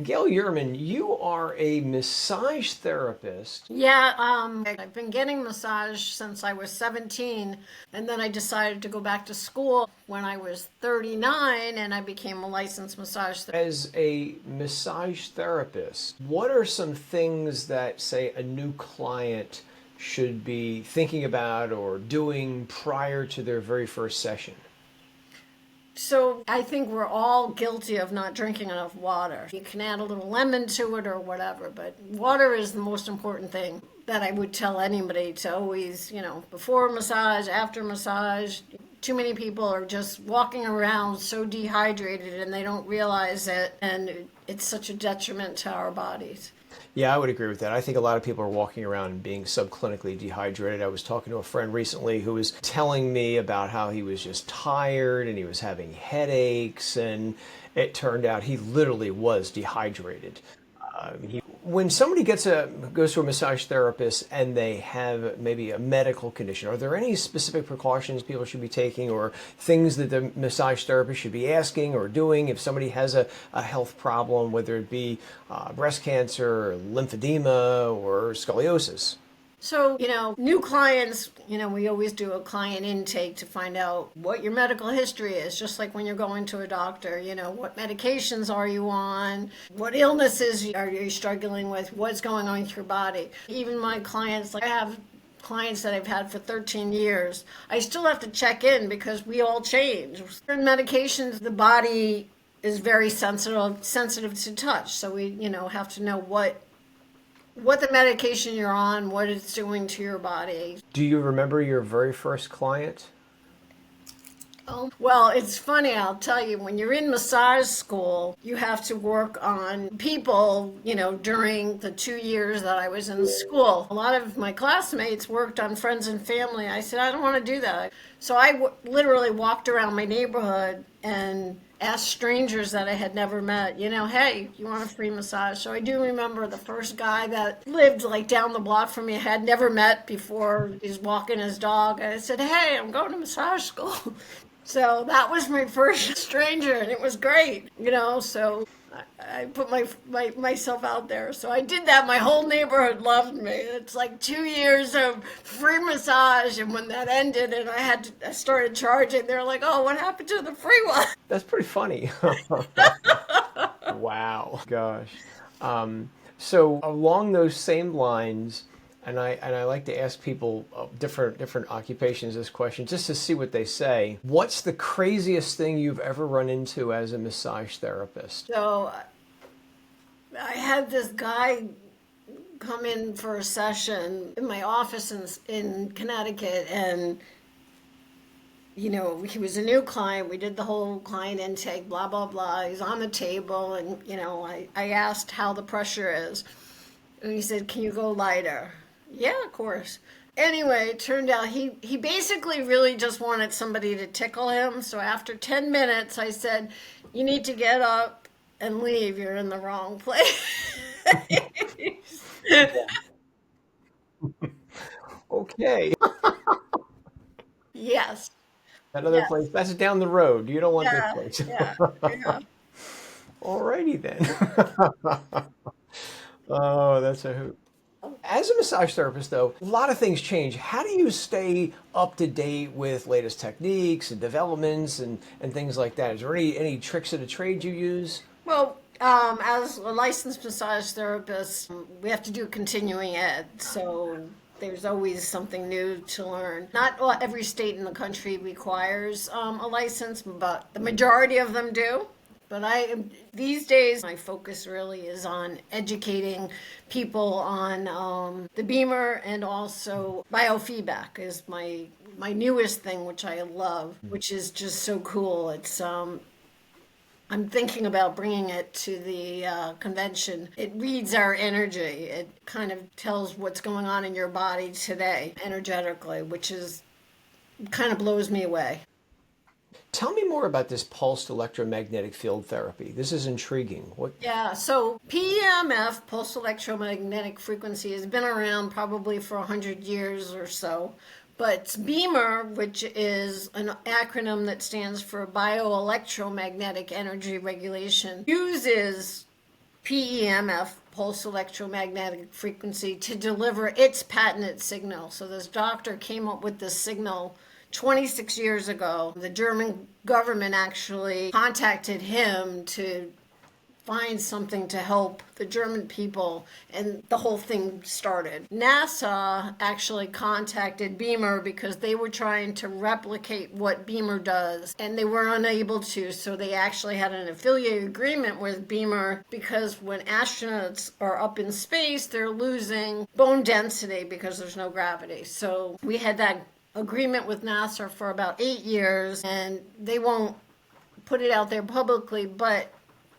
Gail Yurman, you are a massage therapist. Yeah, I've been getting massage since I was 17, and then I decided to go back to school when I was 39, and I became a licensed massage therapist. As a massage therapist, what are some things that, say, a new client should be thinking about or doing prior to their very first session? So I think we're all guilty of not drinking enough water. You can add a little lemon to it or whatever, but water is the most important thing that I would tell anybody to always, before massage, after massage. Too many people are just walking around so dehydrated and they don't realize it, and it's such a detriment to our bodies. Yeah, I would agree with that. I think a lot of people are walking around and being subclinically dehydrated. I was talking to a friend recently who was telling me about how he was just tired and he was having headaches, and it turned out he literally was dehydrated. When somebody goes to a massage therapist and they have maybe a medical condition, are there any specific precautions people should be taking or things that the massage therapist should be asking or doing if somebody has a health problem, whether it be breast cancer, or lymphedema, or scoliosis? So, new clients, we always do a client intake to find out what your medical history is, just like when you're going to a doctor, what medications are you on, what illnesses are you struggling with, what's going on with your body. Even my clients, like I have clients that I've had for 13 years, I still have to check in because we all change. Certain medications, the body is very sensitive to touch. So we, have to know what the medication you're on, what it's doing to your body. Do you remember your very first client? Oh, well, it's funny, I'll tell you, when you're in massage school, you have to work on people, during the 2 years that I was in school. A lot of my classmates worked on friends and family. I said, I don't want to do that. So I literally walked around my neighborhood and asked strangers that I had never met, hey, you want a free massage? So I do remember the first guy that lived like down the block from me I had never met before. He's walking his dog. I said, hey, I'm going to massage school. So that was my first stranger, and it was great, so I put myself out there. So I did that. My whole neighborhood loved me. It's like 2 years of free massage, and when that ended and I started charging, they're like, oh, what happened to the free one? That's pretty funny. Wow, gosh. So along those same lines, and I like to ask people of different occupations this question just to see what they say. What's the craziest thing you've ever run into as a massage therapist? So I had this guy come in for a session in my office in Connecticut, and he was a new client. We did the whole client intake, blah, blah, blah. He's on the table, and, I asked how the pressure is. And he said, can you go lighter? Yeah, of course. Anyway, it turned out he basically really just wanted somebody to tickle him. So after 10 minutes, I said, you need to get up and leave. You're in the wrong place. Okay. Yes. Another place, Yes. that's down the road. You don't want this Yeah. place. Yeah. Yeah. Alrighty then. Oh, that's a hoot. As a massage therapist, though, a lot of things change. How do you stay up to date with latest techniques and developments and things like that? Is there any tricks of the trade you use? Well, as a licensed massage therapist, we have to do continuing ed. So there's always something new to learn. Not every state in the country requires a license, but the majority of them do. But these days, my focus really is on educating people on the Beamer, and also biofeedback is my newest thing, which I love, which is just so cool. I'm thinking about bringing it to the convention. It reads our energy. It kind of tells what's going on in your body today energetically, which is kind of blows me away. Tell me more about this pulsed electromagnetic field therapy. This is intriguing. What? Yeah, so PEMF, pulse electromagnetic frequency, has been around probably for 100 years or so. But BEMER, which is an acronym that stands for Bioelectromagnetic Energy Regulation, uses PEMF, pulsed electromagnetic frequency, to deliver its patented signal. So this doctor came up with this signal 26 years ago. The German government actually contacted him to find something to help the German people, and the whole thing started. NASA actually contacted Beamer because they were trying to replicate what Beamer does, and they were unable to, so they actually had an affiliate agreement with Beamer, because when astronauts are up in space, they're losing bone density because there's no gravity. So we had that agreement with NASA for about 8 years, and they won't put it out there publicly, but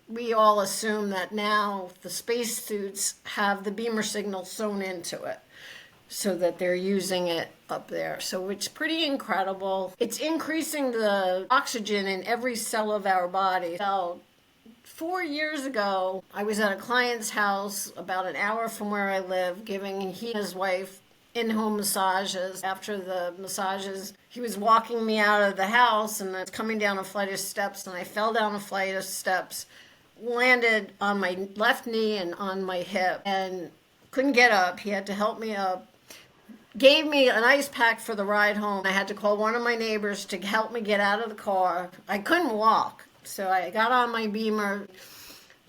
we all assume that now the spacesuits have the Beamer signal sewn into it so that they're using it up there. So it's pretty incredible. It's increasing the oxygen in every cell of our body. About 4 years ago, I was at a client's house about an hour from where I live, giving he and his wife in-home massages. After the massages, he was walking me out of the house, and I was coming down a flight of steps, and I fell down a flight of steps, landed on my left knee and on my hip, and couldn't get up. He had to help me up. Gave me an ice pack for the ride home. I had to call one of my neighbors to help me get out of the car. I couldn't walk, so I got on my Beamer.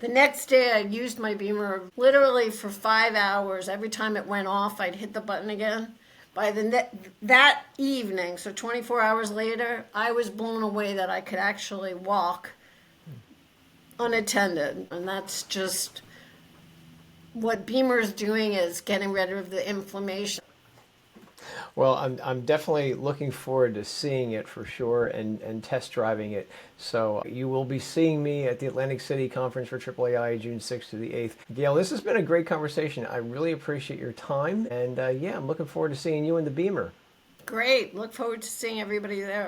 The next day, I used my Beamer literally for 5 hours. Every time it went off, I'd hit the button again. By that evening, so 24 hours later, I was blown away that I could actually walk unattended. And that's just what Beamer is doing, is getting rid of the inflammation. Well, I'm definitely looking forward to seeing it for sure, and test driving it. So you will be seeing me at the Atlantic City Conference for AAAI June 6th to the 8th. Gail, this has been a great conversation. I really appreciate your time, and yeah, I'm looking forward to seeing you in the Beamer. Great. Look forward to seeing everybody there.